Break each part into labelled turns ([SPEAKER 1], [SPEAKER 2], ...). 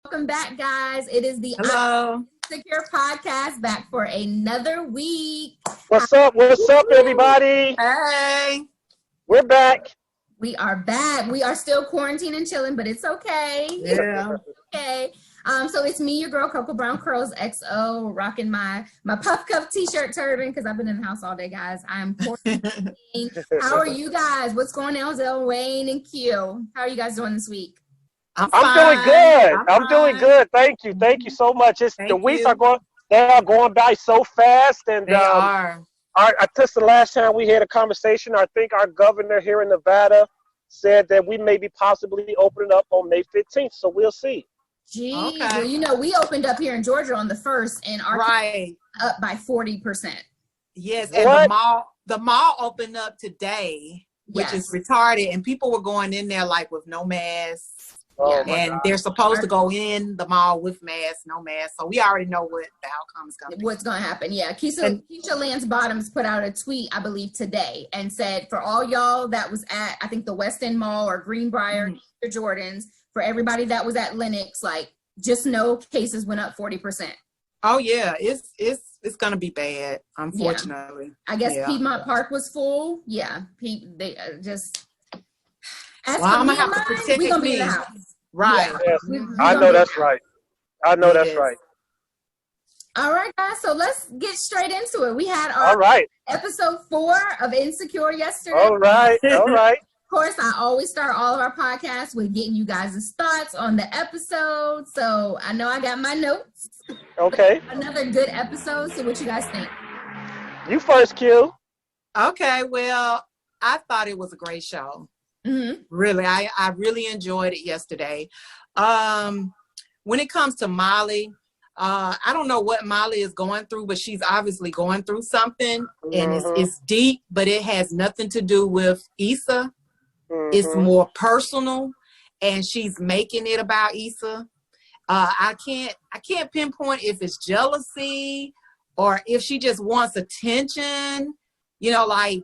[SPEAKER 1] Welcome back, guys. It is the
[SPEAKER 2] Hello.
[SPEAKER 1] Insecure Podcast back for another week.
[SPEAKER 3] What's up? What's up, everybody?
[SPEAKER 2] Hey.
[SPEAKER 3] We're back.
[SPEAKER 1] We are back. We are still quarantined and chilling, but it's okay.
[SPEAKER 2] Yeah.
[SPEAKER 1] Okay. So it's me, your girl, CocoaBrownCurlsXo, rocking my Puff Cup t-shirt turban because I've been in the house all day, guys. I'm quarantining. How are you guys? What's going on, Zell, Wayne, and Q? How are you guys doing this week?
[SPEAKER 3] I'm doing good. I'm doing good. Thank you. Thank you so much. The weeks are going by so fast, and
[SPEAKER 2] they are.
[SPEAKER 3] I just the last time we had a conversation, I think our governor here in Nevada said that we may be possibly opening up on May 15th. So we'll see.
[SPEAKER 1] Gee, well, you know, we opened up here in Georgia on the 1st, and our up by 40%.
[SPEAKER 2] Yes, and the mall opened up today, which is retarded, and people were going in there like with no masks.
[SPEAKER 3] Oh,
[SPEAKER 2] and they're supposed to go in the mall with masks, no masks. So we already know what the outcome is going to be.
[SPEAKER 1] What's going to happen, yeah. Keisha Lance Bottoms put out a tweet, I believe, today and said, for all y'all that was at, I think, the West End Mall or Greenbrier, or Jordans, for everybody that was at Lenox, like, just know cases went up 40%.
[SPEAKER 2] Oh, yeah. It's going to be bad, unfortunately.
[SPEAKER 1] Yeah. I guess Piedmont Park was full. Yeah. They just...
[SPEAKER 2] Well, I'm going to have to protect
[SPEAKER 1] we're going to be
[SPEAKER 2] me.
[SPEAKER 1] in the house.
[SPEAKER 3] Right. Yeah. Yes. I know that's right. I know that's right.
[SPEAKER 1] All right, guys. So let's get straight into it. We had our episode 4 of Insecure yesterday.
[SPEAKER 3] All right. All right.
[SPEAKER 1] Of course, I always start all of our podcasts with getting you guys' thoughts on the episode. So I know I got my notes.
[SPEAKER 3] Okay.
[SPEAKER 1] Another good episode. So what you guys think?
[SPEAKER 3] You first, Q.
[SPEAKER 2] Okay. Well, I thought it was a great show.
[SPEAKER 1] Mm-hmm.
[SPEAKER 2] Really, I really enjoyed it yesterday. When it comes to Molly, I don't know what Molly is going through, but she's obviously going through something, and it's deep, but it has nothing to do with Issa. It's more personal, and she's making it about Issa. I can't pinpoint if it's jealousy or if she just wants attention. You know, like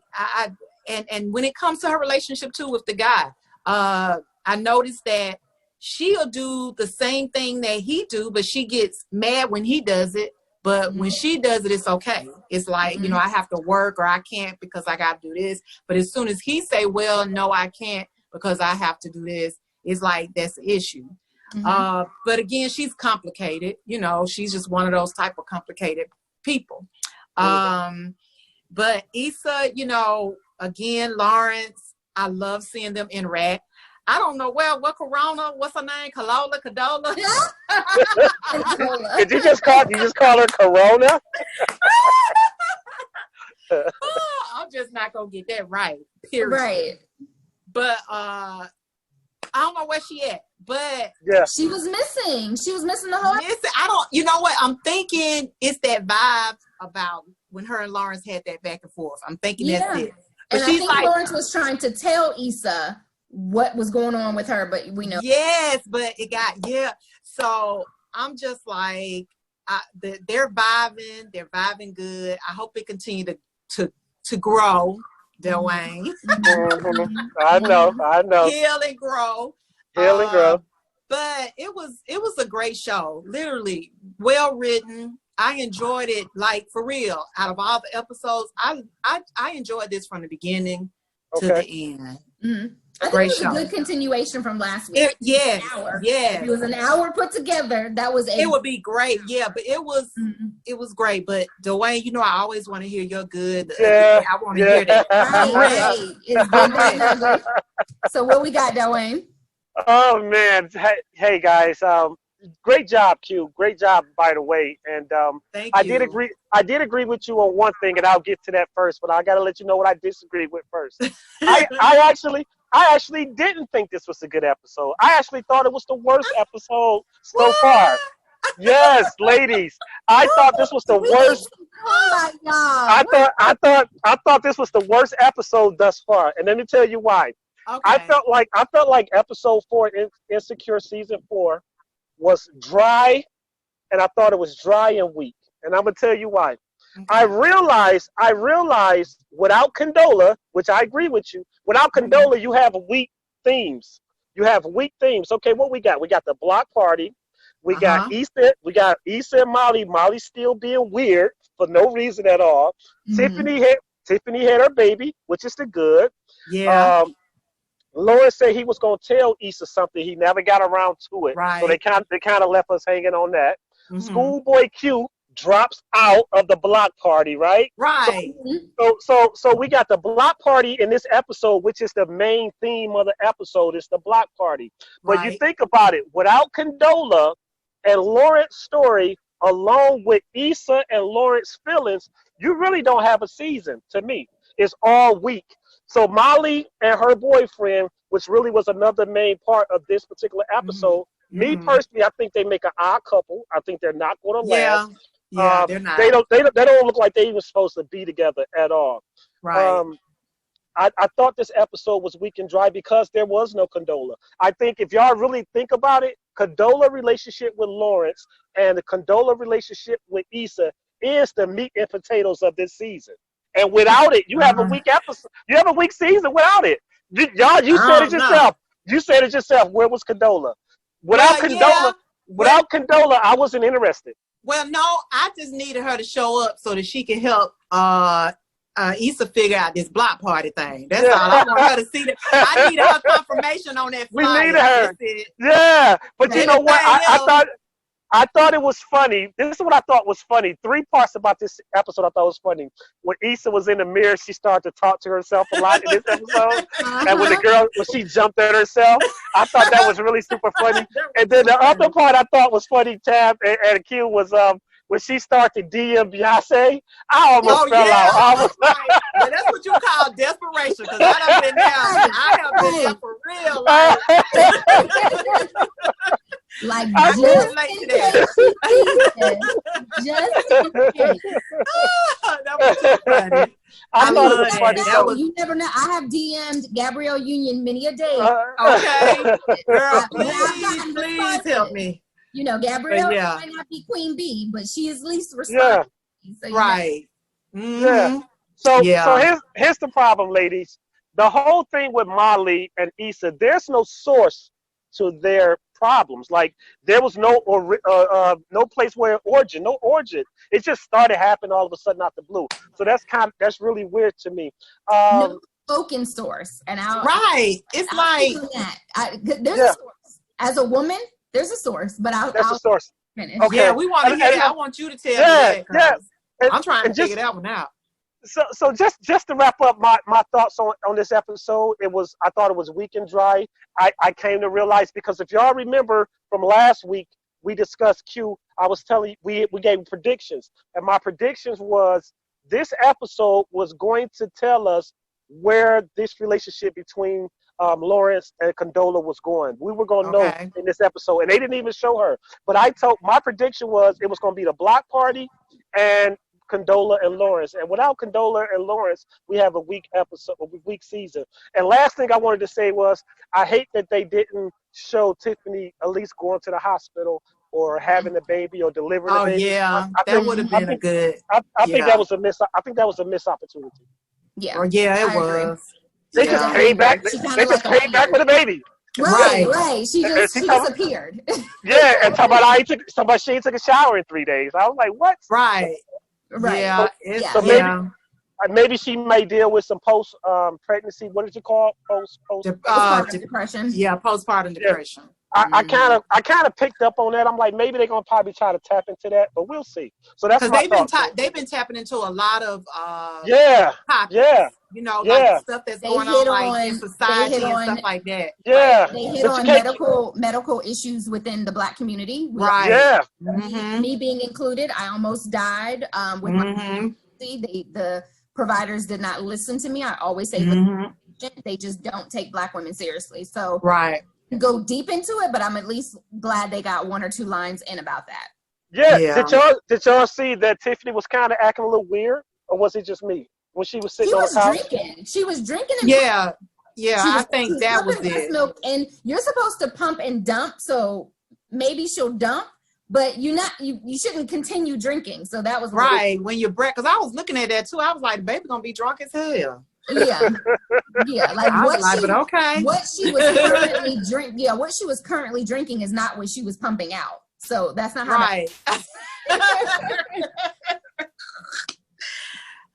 [SPEAKER 2] And when it comes to her relationship too with the guy, I noticed that she'll do the same thing that he do, but she gets mad when he does it. But when she does it, it's okay. It's like, you know, I have to work or I can't because I got to do this. But as soon as he say, well, no, I can't because I have to do this, it's like that's the issue. But again, she's complicated. You know, she's just one of those type of complicated people. But Issa, you know, again, Lawrence, I love seeing them interact. I don't know, what Corona, what's her name? Cadola?
[SPEAKER 3] Did you just call her Corona?
[SPEAKER 2] I'm just not gonna get that right. Period.
[SPEAKER 1] Right.
[SPEAKER 2] But I don't know where she at. But
[SPEAKER 1] she was missing. She was missing the whole.
[SPEAKER 2] You know what? I'm thinking it's that vibe about when her and Lawrence had that back and forth. I'm thinking that's it. But
[SPEAKER 1] and I think Lawrence was trying to tell Issa what was going on with her, but we know.
[SPEAKER 2] Yes, but it got, So I'm just like, they're vibing good. I hope it continue to grow, Dwayne.
[SPEAKER 3] I know.
[SPEAKER 2] Heal and grow. But it was a great show. Literally, well written. I enjoyed it, like, for real. Out of all the episodes, I enjoyed this from the beginning to the end.
[SPEAKER 1] I think it was a good continuation from last week.
[SPEAKER 2] Yes.
[SPEAKER 1] If it was an hour put together, that was
[SPEAKER 2] it would be great. Yeah, but it was great. But Dwayne, you know, I always want to hear your good. I want to hear that.
[SPEAKER 1] Right. It's good. So what we got, Dwayne?
[SPEAKER 3] Oh man. Hey guys. Great job, Q. Great job, by the way. And
[SPEAKER 2] Thank
[SPEAKER 3] I
[SPEAKER 2] you.
[SPEAKER 3] did agree with you on one thing, and I'll get to that first. But I got to let you know what I disagreed with first. I actually didn't think this was a good episode. I actually thought it was the worst episode so far. Yes, ladies. I thought this was the worst.
[SPEAKER 1] Oh my God.
[SPEAKER 3] I thought this was the worst episode thus far, and let me tell you why.
[SPEAKER 2] Okay.
[SPEAKER 3] I felt like episode 4 in Insecure season 4 was dry, and I thought it was dry and weak, and I'm gonna tell you why. Okay. I realized without Condola, which I agree with you, without Condola, you have weak themes. Okay, what we got? We got the block party. We got Issa and Molly. Molly still being weird for no reason at all. Tiffany had her baby, which is the good.
[SPEAKER 2] Yeah.
[SPEAKER 3] Lawrence said he was gonna tell Issa something. He never got around to it.
[SPEAKER 2] Right.
[SPEAKER 3] So they kind of left us hanging on that. Schoolboy Q drops out of the block party, right?
[SPEAKER 2] Right.
[SPEAKER 3] So we got the block party in this episode, which is the main theme of the episode. It's the block party. But you think about it, without Condola and Lawrence's story, along with Issa and Lawrence's feelings, you really don't have a season. To me, it's all week. So Molly and her boyfriend, which really was another main part of this particular episode, me personally, I think they make an odd couple. I think they're not going to last.
[SPEAKER 2] Yeah, they're not.
[SPEAKER 3] They don't look like they even supposed to be together at all.
[SPEAKER 2] Right.
[SPEAKER 3] I thought this episode was weak and dry because there was no Condola. I think if y'all really think about it, Condola relationship with Lawrence and the Condola relationship with Issa is the meat and potatoes of this season. And without it, you have a weak episode. You have a weak season without it. You said it yourself. You said it yourself. Where was Condola? Without Condola, I wasn't interested.
[SPEAKER 2] Well, no, I just needed her to show up so that she can help Issa figure out this block party thing. That's all. I want her to see that. I needed her confirmation on that flyer.
[SPEAKER 3] We needed her. Yeah, but you know what? I thought it was funny. This is what I thought was funny. 3 parts about this episode I thought was funny. When Issa was in the mirror, she started to talk to herself a lot in this episode. And when she jumped at herself, I thought that was really super funny. And then the other part I thought was funny, Tab and Q, was when she started to DM Beyonce, I almost fell out.
[SPEAKER 2] Right. Well, that's what you call desperation, because I done been there. I have been there for real.
[SPEAKER 1] Like
[SPEAKER 2] just that was too funny.
[SPEAKER 3] I thought it was funny.
[SPEAKER 1] You never know. I have DM'd Gabrielle Union many a day.
[SPEAKER 2] Okay. Girl, please help me.
[SPEAKER 1] You know, Gabrielle might not be Queen Bee, but she is least responsible. So,
[SPEAKER 2] right.
[SPEAKER 3] Yeah. So here's the problem, ladies. The whole thing with Molly and Issa, there's no source to their problems. Like there was no place where no origin. It just started happening all of a sudden out the blue. So that's really weird to me.
[SPEAKER 1] No spoken source, and
[SPEAKER 2] it's like
[SPEAKER 1] there's a source. As a woman, there's a source, but I'll
[SPEAKER 3] a source.
[SPEAKER 1] Finish.
[SPEAKER 2] Okay. Yeah, we want to hear it. I want you to tell me that. I'm trying to figure that one out.
[SPEAKER 3] So just to wrap up my thoughts on this episode, I thought it was weak and dry. I came to realize, because if y'all remember from last week, we discussed Q. I was telling you, we gave predictions, and my predictions was this episode was going to tell us where this relationship between Lawrence and Condola was going. We were going to know in this episode, and they didn't even show her. But my prediction was it was going to be the block party and Condola and Lawrence. And without Condola and Lawrence, we have a weak episode, a weak season. And last thing I wanted to say was I hate that they didn't show Tiffany at least going to the hospital or having a baby or delivering a baby.
[SPEAKER 2] Yeah, that would have been a good.
[SPEAKER 3] I think that was a miss. I think that was a missed opportunity.
[SPEAKER 1] Yeah,
[SPEAKER 2] it was.
[SPEAKER 3] They just came back. They just came back with a baby.
[SPEAKER 1] Right. She disappeared.
[SPEAKER 3] Yeah, and somebody she took a shower in 3 days. I was like, what?
[SPEAKER 2] Right. Yeah.
[SPEAKER 3] So maybe she may deal with some post pregnancy. What did you call
[SPEAKER 1] postpartum depression?
[SPEAKER 2] Yeah, postpartum depression.
[SPEAKER 3] I kind of picked up on that. I'm like, maybe they're gonna probably try to tap into that, but we'll see. So that's
[SPEAKER 2] because they've been tapping into a lot of topics, you know, like stuff that's going on like in society and stuff like that.
[SPEAKER 3] Yeah,
[SPEAKER 1] they hit on medical issues within the Black community.
[SPEAKER 2] Right.
[SPEAKER 3] Yeah.
[SPEAKER 1] Me being included, I almost died with my the providers did not listen to me. I always say they just don't take Black women seriously. So go deep into it, but I'm at least glad they got 1 or 2 lines in about that.
[SPEAKER 3] Yeah. Did y'all see that Tiffany was kind of acting a little weird, or was it just me when she was sitting on the couch?
[SPEAKER 1] She was drinking. And
[SPEAKER 2] I think that was it.
[SPEAKER 1] Milk, and you're supposed to pump and dump, so maybe she'll dump, but you shouldn't continue drinking. So that was
[SPEAKER 2] right when you're because I was looking at that too. I was like, the baby gonna be drunk as hell.
[SPEAKER 1] Yeah. Like what she was currently drinking is not what she was pumping out. So that's not how.
[SPEAKER 2] Right.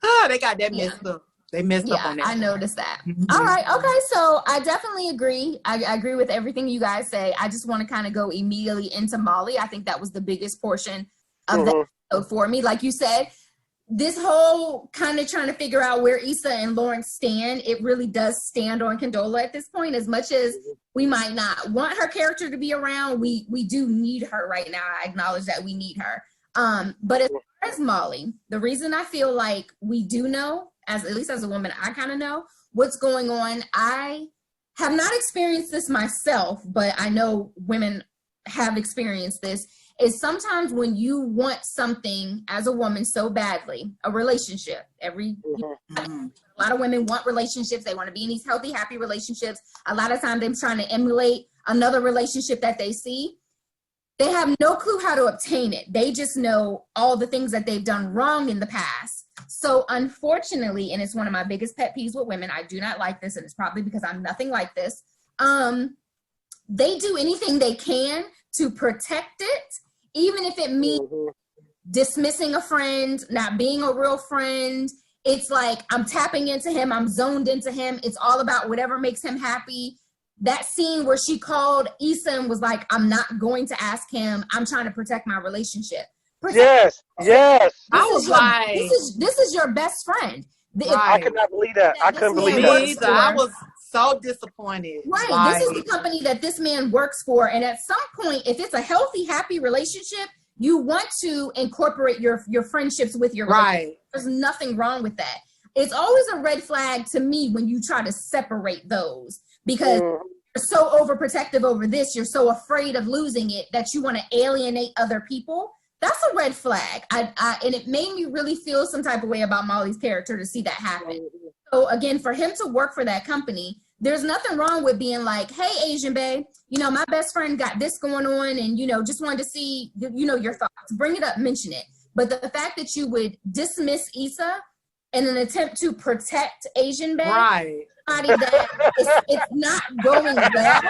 [SPEAKER 2] Oh, they got that messed up. They messed up on that.
[SPEAKER 1] I noticed that. All right. Okay. So I definitely agree. I agree with everything you guys say. I just want to kind of go immediately into Molly. I think that was the biggest portion of the episode for me. Like you said, this whole kind of trying to figure out where Issa and Lawrence stand, it really does stand on Condola at this point. As much as we might not want her character to be around, we do need her right now. I acknowledge that we need her. But as far as Molly, the reason I feel like we do know, at least as a woman, I kind of know what's going on. I have not experienced this myself, but I know women have experienced this, is sometimes when you want something as a woman so badly, a relationship, a lot of women want relationships. They want to be in these healthy, happy relationships. A lot of times they're trying to emulate another relationship that they see. They have no clue how to obtain it. They just know all the things that they've done wrong in the past. So unfortunately, and it's one of my biggest pet peeves with women, I do not like this, and it's probably because I'm nothing like this. They do anything they can to protect it, even if it means dismissing a friend, not being a real friend. It's like, I'm tapping into him, I'm zoned into him. It's all about whatever makes him happy. That scene where she called Issa and was like, I'm not going to ask him. I'm trying to protect my relationship.
[SPEAKER 3] Yes.
[SPEAKER 2] I was like,
[SPEAKER 1] this is your best friend.
[SPEAKER 3] I could not believe that. I couldn't believe that.
[SPEAKER 2] I was so disappointed.
[SPEAKER 1] Right. Like, this is the company that this man works for. And at some point, if it's a healthy, happy relationship, you want to incorporate your friendships with your relationship. There's nothing wrong with that. It's always a red flag to me when you try to separate those, because you're so overprotective over this. You're so afraid of losing it that you want to alienate other people. That's a red flag. And it made me really feel some type of way about Molly's character to see that happen. So again, for him to work for that company, there's nothing wrong with being like, hey, Asian babe, my best friend got this going on, and, just wanted to see, your thoughts. Bring it up, mention it. But the fact that you would dismiss Issa in an attempt to protect Asian babe, it's not going well.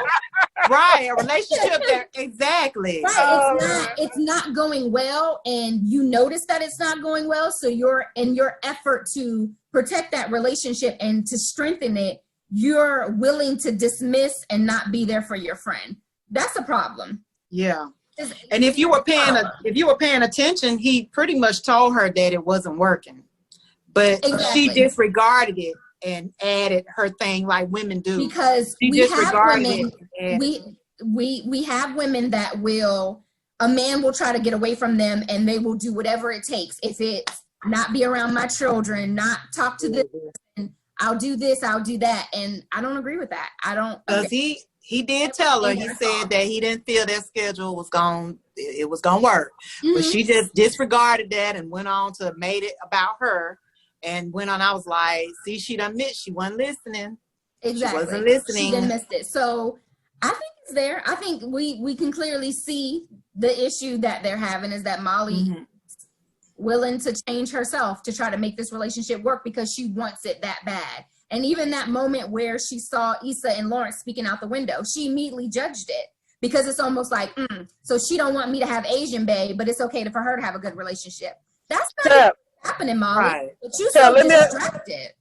[SPEAKER 2] Right, a relationship that, exactly.
[SPEAKER 1] Right, it's not going well, and you notice that it's not going well, so you're in your effort to protect that relationship and to strengthen it, you're willing to dismiss and not be there for your friend. That's a problem.
[SPEAKER 2] Yeah. And if you were paying attention, he pretty much told her that it wasn't working. But she disregarded it and added her thing like women do.
[SPEAKER 1] Because we have women that a man will try to get away from them, and they will do whatever it takes. If it's not be around my children, not talk to them, I'll do this, I'll do that. And I don't agree with that. I don't.
[SPEAKER 2] Because he did tell her, he said that he didn't feel their schedule was going to work. But she just disregarded that and went on to made it about her. And went on, I was like, see, she done missed. She wasn't listening.
[SPEAKER 1] Exactly.
[SPEAKER 2] She wasn't listening.
[SPEAKER 1] She done missed it. So I think it's there. I think we can clearly see the issue that they're having is that Molly is willing to change herself to try to make this relationship work because she wants it that bad. And even that moment where she saw Issa and Lawrence speaking out the window, she immediately judged it because it's almost like, so she don't want me to have Asian babe, but it's okay for her to have a good relationship. That's not happening, Molly. Right. But you so distracted.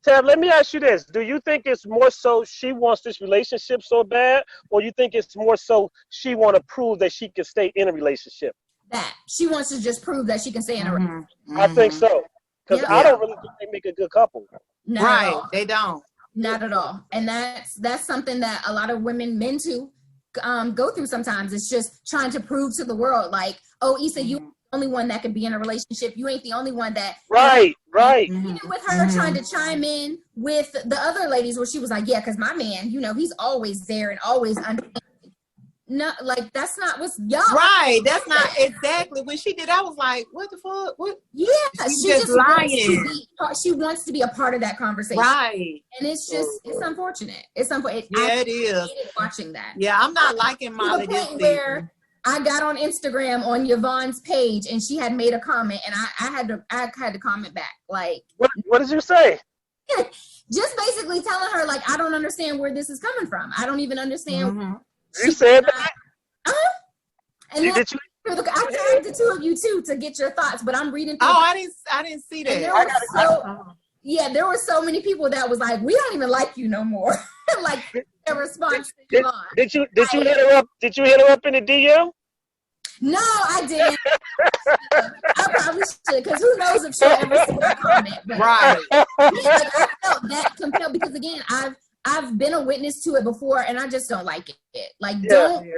[SPEAKER 3] Tab, let me ask you this. Do you think it's more so she wants this relationship so bad, or you think it's more so she want to prove that she can stay in a relationship?
[SPEAKER 1] That. She wants to just prove that she can stay in a relationship.
[SPEAKER 3] I think so. Because I don't really think they make a good couple.
[SPEAKER 1] Not
[SPEAKER 2] they don't.
[SPEAKER 1] Not at all. And that's something that a lot of men too go through sometimes. It's just trying to prove to the world, like, oh, Issa, you ain't the only one that can be in a relationship. You ain't the only one that.
[SPEAKER 3] Right.
[SPEAKER 1] Even with her trying to chime in with the other ladies where she was like, yeah, because my man, he's always there and always under. No, like, that's not what's y'all.
[SPEAKER 2] Right. That's not exactly when she did. I was like, what the fuck? What?
[SPEAKER 1] Yeah. She just lying. She wants to be a part of that conversation.
[SPEAKER 2] Right.
[SPEAKER 1] And it's just, it's unfortunate. It's unfortunate.
[SPEAKER 2] Yeah, it is.
[SPEAKER 1] Watching that.
[SPEAKER 2] Yeah, I'm not liking Molly this season. Where
[SPEAKER 1] I got on Instagram on Yvonne's page and she had made a comment and I had to comment back. Like,
[SPEAKER 3] what did you say?
[SPEAKER 1] Just basically telling her, like, I don't understand where this is coming from. I don't even understand.
[SPEAKER 3] You said that?
[SPEAKER 1] And Look, I tagged the two of you too to get your thoughts, but I'm reading.
[SPEAKER 2] Oh, I didn't see that.
[SPEAKER 1] There were so many people that was like, we don't even like you no more. Like their response.
[SPEAKER 3] Did you hit her up? Did you hit her up in the DM?
[SPEAKER 1] No, I didn't. I probably should, because who knows if she'll ever see my comment. But,
[SPEAKER 2] right.
[SPEAKER 1] Yeah, like, I felt that compelled because again, I've been a witness to it before, and I just don't like it. Like, don't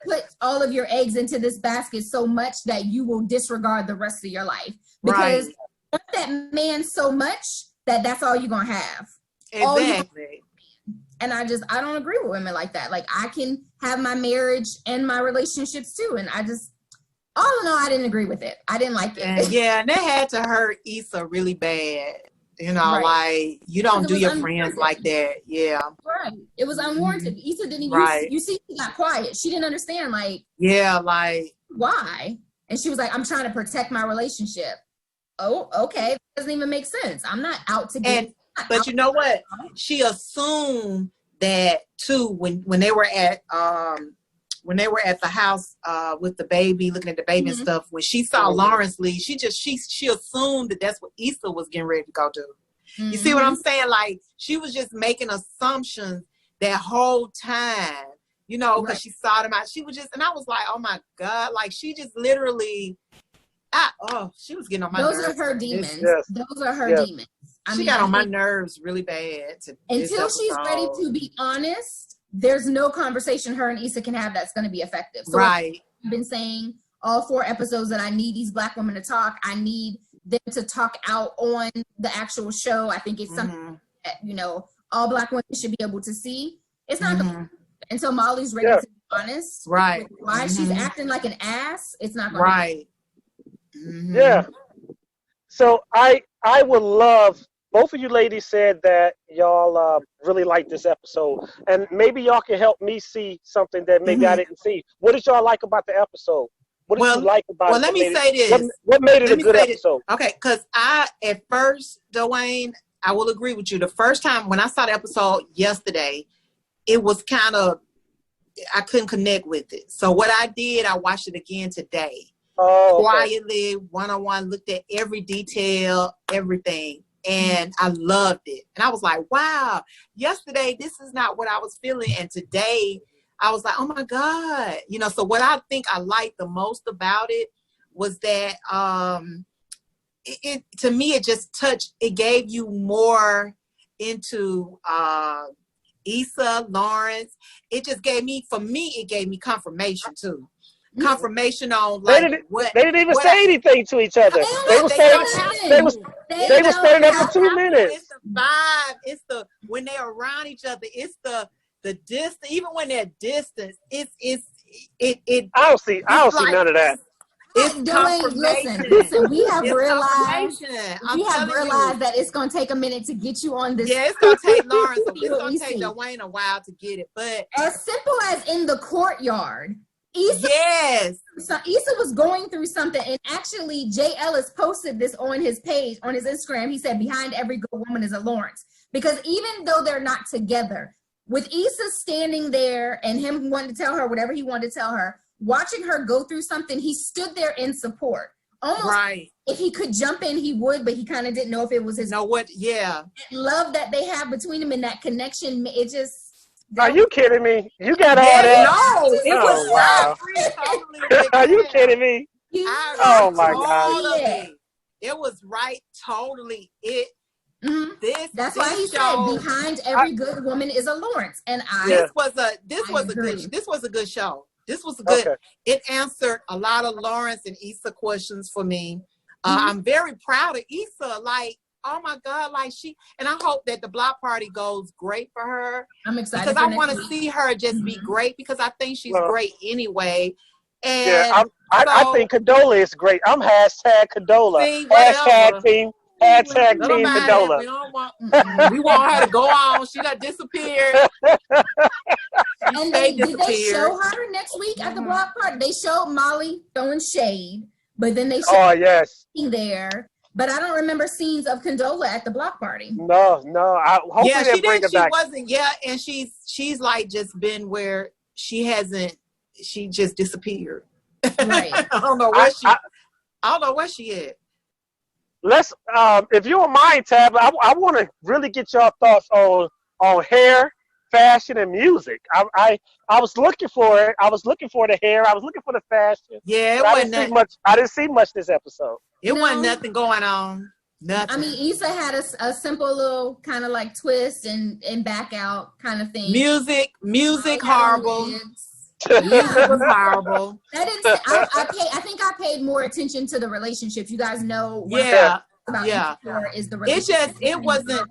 [SPEAKER 1] put all of your eggs into this basket so much that you will disregard the rest of your life. Because you want that man so much that that's all you're gonna have.
[SPEAKER 2] Exactly.
[SPEAKER 1] And I don't agree with women like that. Like, I can have my marriage and my relationships too, and I don't know, I didn't agree with it. I didn't like it.
[SPEAKER 2] And that had to hurt Issa really bad. You know, like, you don't do your friends like that. Yeah.
[SPEAKER 1] Right. It was unwarranted. Issa didn't you see, she got quiet. She didn't understand, like,
[SPEAKER 2] like,
[SPEAKER 1] why? And she was like, I'm trying to protect my relationship. Oh, okay. That doesn't even make sense. I'm not out to get.
[SPEAKER 2] But you know what? She assumed that too when they were at the house with the baby, looking at the baby and stuff. When she saw Lawrence leave, she assumed that that's what Issa was getting ready to go do. You see what I'm saying? Like, she was just making assumptions that whole time, you know, because she saw them out. She was just, and I was like, oh my God, like, she just literally. She was getting on my nerves.
[SPEAKER 1] Those are her demons. Those are her demons.
[SPEAKER 2] She got on my nerves really bad.
[SPEAKER 1] Until she's ready to be honest, there's no conversation her and Issa can have that's going to be effective. So I've been saying all 4 episodes that I need these Black women to talk. I need them to talk out on the actual show. I think it's something that, you know, all Black women should be able to see. It's not going to until Molly's ready to be honest.
[SPEAKER 2] Right.
[SPEAKER 1] Why she's acting like an ass, it's not going to
[SPEAKER 2] Right.
[SPEAKER 3] Yeah. So I would love, both of you ladies said that y'all really like this episode, and maybe y'all can help me see something that maybe I didn't see. What did y'all like about the episode? What did you like about it?
[SPEAKER 2] Well, let me say this.
[SPEAKER 3] What made it a good episode?
[SPEAKER 2] Okay, because at first, Dwayne, I will agree with you. The first time when I saw the episode yesterday, it was kind of, I couldn't connect with it. So what I did, I watched it again today. Quietly, one-on-one, looked at every detail, everything, and I loved it. And I was like, wow, yesterday, this is not what I was feeling. And today, I was like, oh my God. You know, so what I think I liked the most about it was that it to me, it just touched, it gave you more into Issa, Lawrence. It just gave me, for me, it gave me confirmation too. Confirmation on like
[SPEAKER 3] they didn't even say anything to each other. They were standing there for 2 minutes.
[SPEAKER 2] It's the vibe. It's the when they're around each other. It's the distance. Even when they're distant, it.
[SPEAKER 3] I don't see none of that.
[SPEAKER 1] It's confirmation. Listen. We have realized that it's gonna take a minute to get you on this.
[SPEAKER 2] Yeah, it's gonna take Lawrence. It's gonna take Dwayne a while to get it. But
[SPEAKER 1] as simple as in the courtyard. So Issa was going through something, and actually Jay Ellis posted this on his page, on his Instagram. He said, behind every good woman is a Lawrence. Because even though they're not together, with Issa standing there and him wanting to tell her whatever he wanted to tell her, watching her go through something, he stood there in support. Almost if he could jump in, he would, but he kind of didn't know if it was his love that they have between them and that connection. It just...
[SPEAKER 3] Are you kidding me? You got all that?
[SPEAKER 2] No, it was
[SPEAKER 3] wow. Are you kidding me? Oh my God!
[SPEAKER 2] It was right, totally.
[SPEAKER 1] That's why he said behind every good woman is a Lawrence, and
[SPEAKER 2] this was a good show. This was a good. It answered a lot of Lawrence and Issa questions for me. I'm very proud of Issa. Like, oh my God, like and I hope that the block party goes great for her.
[SPEAKER 1] I'm excited
[SPEAKER 2] because I want to see her just be great, because I think she's great anyway. And
[SPEAKER 3] I think Condola is great. I'm hashtag Condola. Hashtag team Condola.
[SPEAKER 2] We want her to go on. She got disappeared.
[SPEAKER 1] And did they show her next week at the block party? They showed Molly throwing shade, but then they showed there. But I don't remember scenes of Condola at the block party.
[SPEAKER 3] No. Hopefully they bring her back.
[SPEAKER 2] And she's like just been where she just disappeared.
[SPEAKER 1] Right.
[SPEAKER 2] I don't know where I don't know where she at.
[SPEAKER 3] Let's, if you don't mind, Tab, I want to really get your thoughts on hair, fashion, and music. I was looking for it. I was looking for the hair. I was looking for the fashion.
[SPEAKER 2] Yeah, it
[SPEAKER 3] I
[SPEAKER 2] wasn't
[SPEAKER 3] didn't see much. I didn't see much this episode.
[SPEAKER 2] It wasn't nothing going on. Nothing.
[SPEAKER 1] I mean, Issa had a simple little kind of like twist and back out kind of thing.
[SPEAKER 2] Music, horrible. Music was horrible.
[SPEAKER 1] I think I paid more attention to the relationships. You guys know. Is the relationship.
[SPEAKER 2] It wasn't.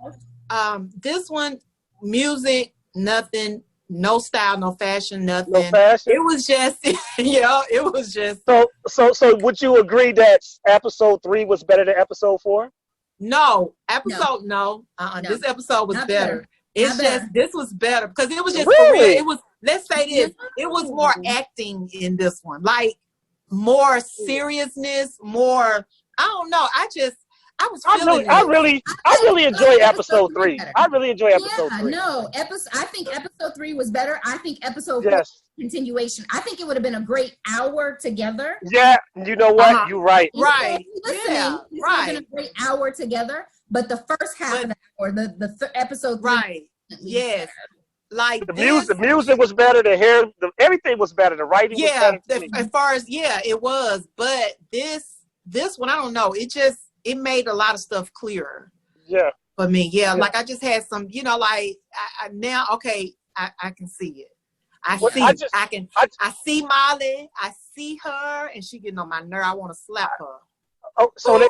[SPEAKER 2] This one, music, nothing. No style, no fashion, nothing.
[SPEAKER 3] No fashion.
[SPEAKER 2] It was just, it was just.
[SPEAKER 3] So would you agree that episode 3 was better than episode 4?
[SPEAKER 2] No, no. This episode was better. It's just, this was better because it was just for real. It was, let's say this, it was more acting in this one, like more seriousness, more, I don't know. I really enjoy episode 3. I really enjoy episode 3.
[SPEAKER 1] I think episode 3 was better. I think episode 4 continuation. I think it would have been a great hour together.
[SPEAKER 3] Yeah, you know what? You're right.
[SPEAKER 1] Right. It would have been a great hour together, but the first half of the hour, the episode 3.
[SPEAKER 2] Right. Yes. Like
[SPEAKER 3] the music was better. The hair, everything was better. The writing was better.
[SPEAKER 2] As far as it was. But this one, I don't know. It made a lot of stuff clearer.
[SPEAKER 3] Yeah.
[SPEAKER 2] For me, like I just had some, like now, okay, I can see it. I see Molly. I see her, and she getting on my nerve. I want to slap her.
[SPEAKER 3] Oh, so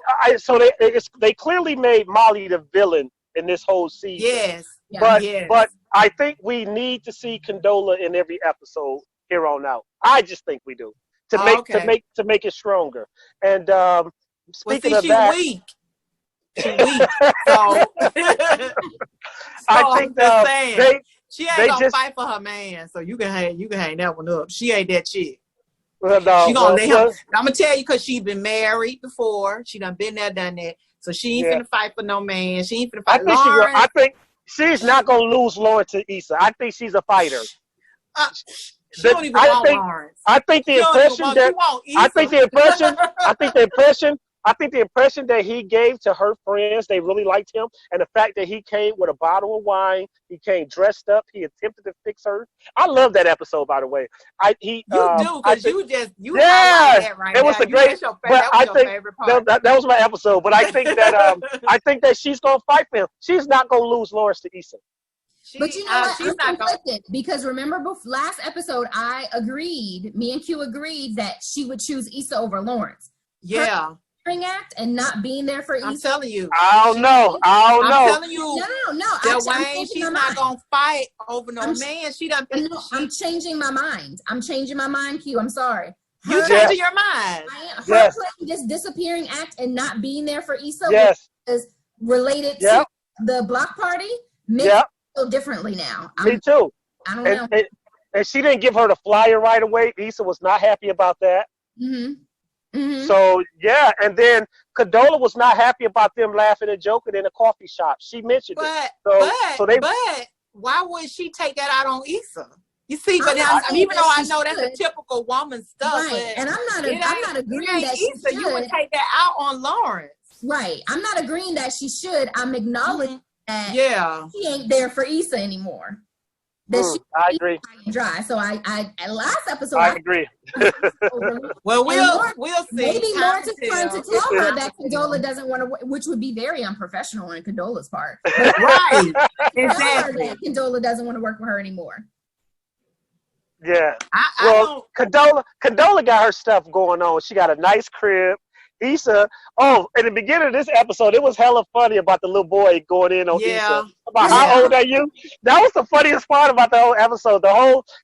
[SPEAKER 3] they clearly made Molly the villain in this whole season.
[SPEAKER 2] Yes.
[SPEAKER 3] But I think we need to see Condola in every episode here on out. I just think we do to make it stronger. And speaking of that,
[SPEAKER 2] weak. She's weak. So
[SPEAKER 3] I think
[SPEAKER 2] she ain't gonna fight for her man. So you can hang that one up. She ain't that chick.
[SPEAKER 3] Well, no,
[SPEAKER 2] she gonna lay him. I'm gonna tell you because she's been married before. She done been there, done that. So she ain't finna fight for no man. She ain't finna fight.
[SPEAKER 3] I think she's not gonna lose Lawrence to Issa. I think she's a fighter.
[SPEAKER 2] She don't even want Lawrence.
[SPEAKER 3] I think the impression that he gave to her friends, they really liked him, and the fact that he came with a bottle of wine, he came dressed up, he attempted to fix her. I love that episode, by the way.
[SPEAKER 2] You highlight that right now.
[SPEAKER 3] It was a great. That was my episode. But I think that she's gonna fight for him. She's not gonna lose Lawrence to Issa.
[SPEAKER 1] But you know what? She's not conflicted because remember, last episode, me and Q agreed that she would choose Issa over Lawrence.
[SPEAKER 2] Yeah.
[SPEAKER 1] Act and not being there for Issa.
[SPEAKER 2] I'm telling you.
[SPEAKER 3] I don't know.
[SPEAKER 2] I'm telling you.
[SPEAKER 1] No.
[SPEAKER 2] That Wayne, she's not gonna fight over no man. She done.
[SPEAKER 1] I'm changing my mind. Q. I'm sorry.
[SPEAKER 2] You changing your mind?
[SPEAKER 1] Her playing this disappearing act and not being there for Issa is related to the block party. Makes it feel differently now.
[SPEAKER 3] Me too.
[SPEAKER 1] I don't know.
[SPEAKER 3] And she didn't give her the flyer right away. Issa was not happy about that.
[SPEAKER 1] Mm-hmm. Mm-hmm.
[SPEAKER 3] So and then Condola was not happy about them laughing and joking in a coffee shop. She mentioned it.
[SPEAKER 2] But why would she take that out on Issa? You see, even though I know that's a typical woman stuff,
[SPEAKER 1] right? And I'm not agreeing that
[SPEAKER 2] Issa, you would take that out on Lawrence,
[SPEAKER 1] right? I'm not agreeing that she should. I'm acknowledging that she ain't there for Issa anymore.
[SPEAKER 3] I agree.
[SPEAKER 1] Dry. So I last episode
[SPEAKER 3] I agree.
[SPEAKER 2] Well, we'll see.
[SPEAKER 1] Maybe Lawrence is trying to tell her that Condola doesn't want to, which would be very unprofessional on Condola's part.
[SPEAKER 2] Right. Exactly.
[SPEAKER 1] Condola doesn't want to work with her anymore.
[SPEAKER 3] Yeah. Condola got her stuff going on. She got a nice crib. Issa, in the beginning of this episode, it was hella funny about the little boy going in on Issa. About how old are you? That was the funniest part about the whole episode.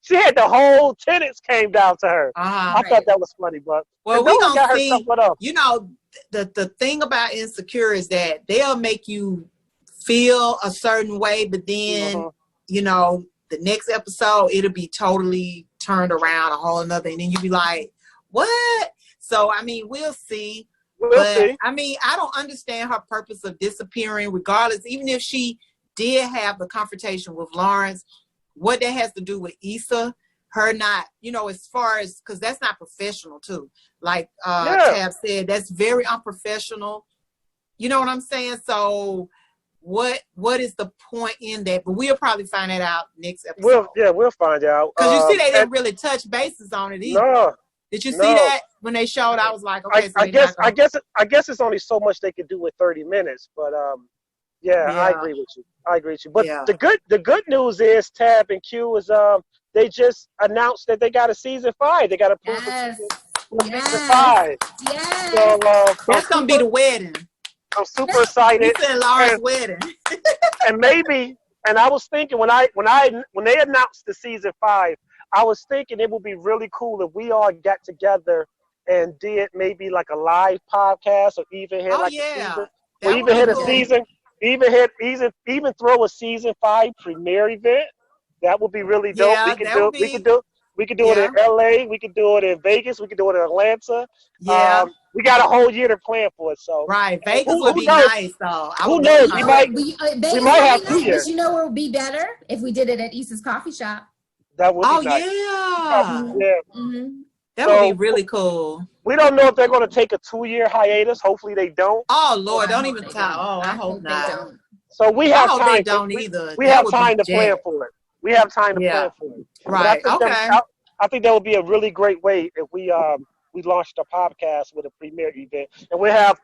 [SPEAKER 3] She had the whole tenants came down to her. I thought that was funny, but
[SPEAKER 2] we gonna see. You know, the thing about Insecure is that they'll make you feel a certain way, but then you know the next episode it'll be totally turned around a whole another, and then you'll be like, what? So, I mean, we'll see.
[SPEAKER 3] We'll see.
[SPEAKER 2] I mean, I don't understand her purpose of disappearing regardless. Even if she did have the confrontation with Lawrence, what that has to do with Issa, her not, you know, as far as, because that's not professional too. Like Tab said, that's very unprofessional. You know what I'm saying? So what is the point in that? But we'll probably find that out next episode.
[SPEAKER 3] We'll find out.
[SPEAKER 2] Because you see, they didn't really touch bases on it either.
[SPEAKER 3] No.
[SPEAKER 2] Did you see that when they showed? I was like, okay.
[SPEAKER 3] I guess it's only so much they could do with 30 minutes. But I agree with you. But the good news is Tab and Q is they just announced that they got a season 5. They got approved for season 5.
[SPEAKER 1] Yes.
[SPEAKER 3] So
[SPEAKER 2] that's gonna be the wedding.
[SPEAKER 3] I'm super excited.
[SPEAKER 2] It's in Laura's wedding. And I was thinking when they announced the season 5, I was thinking it would be really cool if we all got together and did maybe like a live podcast, or even hit a season, or even hit a season, even throw a season 5 premiere event. That would be really dope. Yeah,
[SPEAKER 3] we could do it in LA, we could do it in Vegas, we could do it in Atlanta.
[SPEAKER 2] Yeah.
[SPEAKER 3] We got a whole year to plan for it. So
[SPEAKER 2] Vegas would be nice though.
[SPEAKER 3] Who knows? We might have 2 years.
[SPEAKER 1] But you know what would be better? If we did it at Issa's coffee shop.
[SPEAKER 3] That would be nice.
[SPEAKER 2] That would be really cool.
[SPEAKER 3] We don't know if they're going to take a 2-year hiatus. Hopefully they don't.
[SPEAKER 2] Oh Lord, don't even talk. Oh, I hope not.
[SPEAKER 3] So we have time.
[SPEAKER 2] They don't either.
[SPEAKER 3] We have time to plan for it. We have time to plan for it.
[SPEAKER 2] Right.
[SPEAKER 3] I think that would be a really great way if we launched a podcast with a premiere event, and we have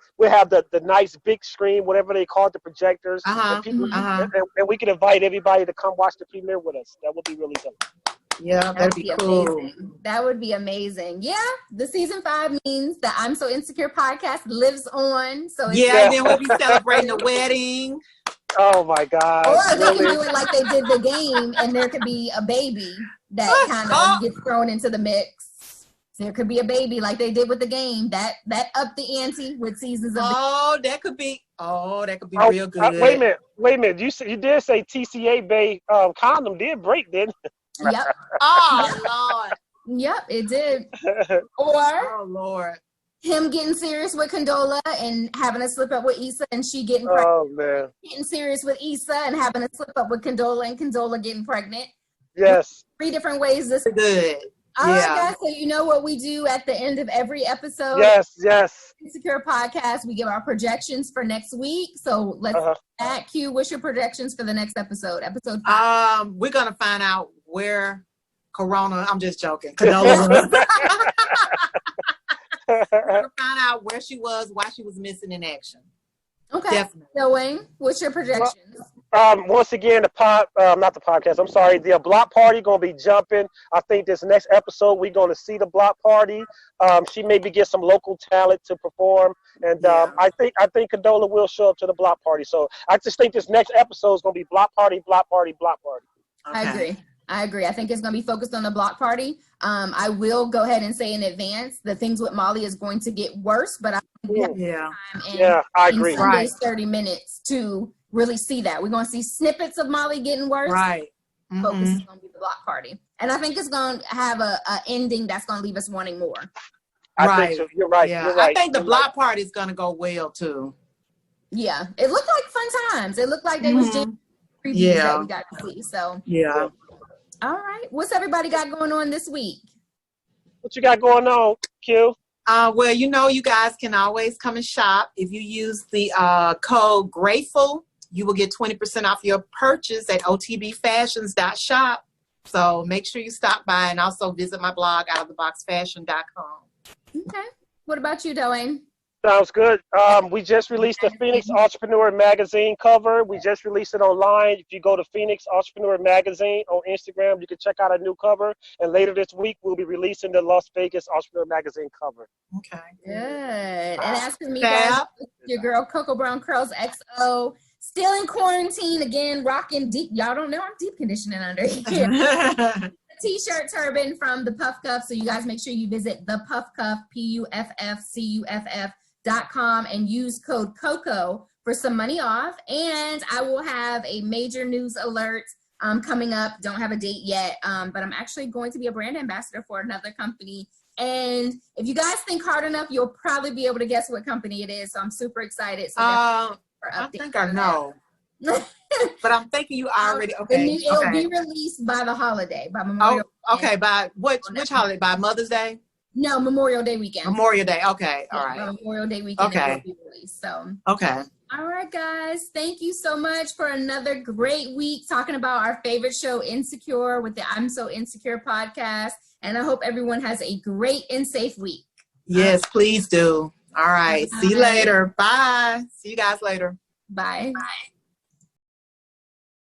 [SPEAKER 3] the nice big screen, whatever they call it, the projectors, and we can invite everybody to come watch the premiere with us. That would be really dope.
[SPEAKER 2] Yeah, that'd be cool.
[SPEAKER 1] Amazing. That would be amazing. Yeah, the season 5 means that I'm So Insecure podcast lives on. So
[SPEAKER 2] and then we'll be celebrating the wedding.
[SPEAKER 3] Oh my God!
[SPEAKER 1] Or they can do it like they did the game, and there could be a baby that kind of gets thrown into the mix. There could be a baby like they did with the game that upped the ante with seasons of.
[SPEAKER 2] That could be real good.
[SPEAKER 3] Wait a minute. You did say TCA Bay condom did break, didn't it?
[SPEAKER 1] Yep.
[SPEAKER 2] Oh Lord.
[SPEAKER 1] Yep, it did. Or
[SPEAKER 2] Lord.
[SPEAKER 1] Him getting serious with Condola and having a slip up with Issa, and she getting pregnant.
[SPEAKER 3] Oh man.
[SPEAKER 1] Getting serious with Issa and having a slip up with Condola, and Condola getting pregnant.
[SPEAKER 3] Yes.
[SPEAKER 1] 3 different ways this is
[SPEAKER 2] good.
[SPEAKER 1] All right, guys. So you know what we do at the end of every episode?
[SPEAKER 3] Yes.
[SPEAKER 1] Insecure podcast. We give our projections for next week. So let's add Q. What's your projections for the next episode? Episode 5.
[SPEAKER 2] We're gonna find out where Corona. I'm just joking. Condola was. We're gonna find out where she was, why she was missing in action.
[SPEAKER 1] Okay.
[SPEAKER 2] Definitely.
[SPEAKER 1] So Wayne, what's your projections?
[SPEAKER 3] Once again, not the podcast. I'm sorry. The block party gonna be jumping. I think this next episode we're gonna see the block party. She maybe get some local talent to perform, and I think Condola will show up to the block party. So I just think this next episode is gonna be block party.
[SPEAKER 1] Okay. I agree. I think it's going to be focused on the block party. I will go ahead and say in advance, the things with Molly is going to get worse, but I
[SPEAKER 3] I agree.
[SPEAKER 1] Right. 30 minutes to really see that. We're going to see snippets of Molly getting worse.
[SPEAKER 2] Right.
[SPEAKER 1] Focus is going to be the block party. And I think it's going to have a ending that's going to leave us wanting more.
[SPEAKER 3] I think so. You're right.
[SPEAKER 2] Yeah.
[SPEAKER 3] You're right.
[SPEAKER 2] I think the block party is going to go well too.
[SPEAKER 1] Yeah. It looked like fun times. It looked like they was just previews that we got to see. So all right. What's everybody got going on this week?
[SPEAKER 3] What you got going on, Q?
[SPEAKER 2] Well, you guys can always come and shop. If you use the code GRATEFUL, you will get 20% off your purchase at OTBFashions.shop. So make sure you stop by, and also visit my blog, outoftheboxfashion.com.
[SPEAKER 1] Okay. What about you, Dwayne?
[SPEAKER 3] Sounds good. We just released the Phoenix Entrepreneur Magazine cover. We just released it online. If you go to Phoenix Entrepreneur Magazine on Instagram, you can check out our new cover. And later this week, we'll be releasing the Las Vegas Entrepreneur Magazine cover.
[SPEAKER 2] Okay.
[SPEAKER 1] Good. And as for me, guys, your girl, CocoaBrownCurlsXo, still in quarantine again, rocking deep. Y'all don't know I'm deep conditioning under here. T-shirt turban from the Puff Cuff. So you guys make sure you visit the Puff Cuff, PUFFCUFF.com, and use code COCO for some money off. And I will have a major news alert coming up. Don't have a date yet, but I'm actually going to be a brand ambassador for another company. And if you guys think hard enough, you'll probably be able to guess what company it is. So I'm super excited. So
[SPEAKER 2] I think I know. But I'm thinking you already, okay.
[SPEAKER 1] It'll be released by the holiday, by Memorial Day.
[SPEAKER 2] Okay, by which holiday? By Mother's Day?
[SPEAKER 1] No, Memorial Day weekend.
[SPEAKER 2] Memorial Day, okay, all right.
[SPEAKER 1] Memorial Day weekend,
[SPEAKER 2] okay.
[SPEAKER 1] It will be released, so.
[SPEAKER 2] Okay.
[SPEAKER 1] All right, guys. Thank you so much for another great week talking about our favorite show, Insecure, with the I'm So Insecure podcast. And I hope everyone has a great and safe week.
[SPEAKER 2] Yes, please do. All right.
[SPEAKER 1] Bye.
[SPEAKER 2] See you later. Bye. See you guys later.
[SPEAKER 1] Bye. Bye.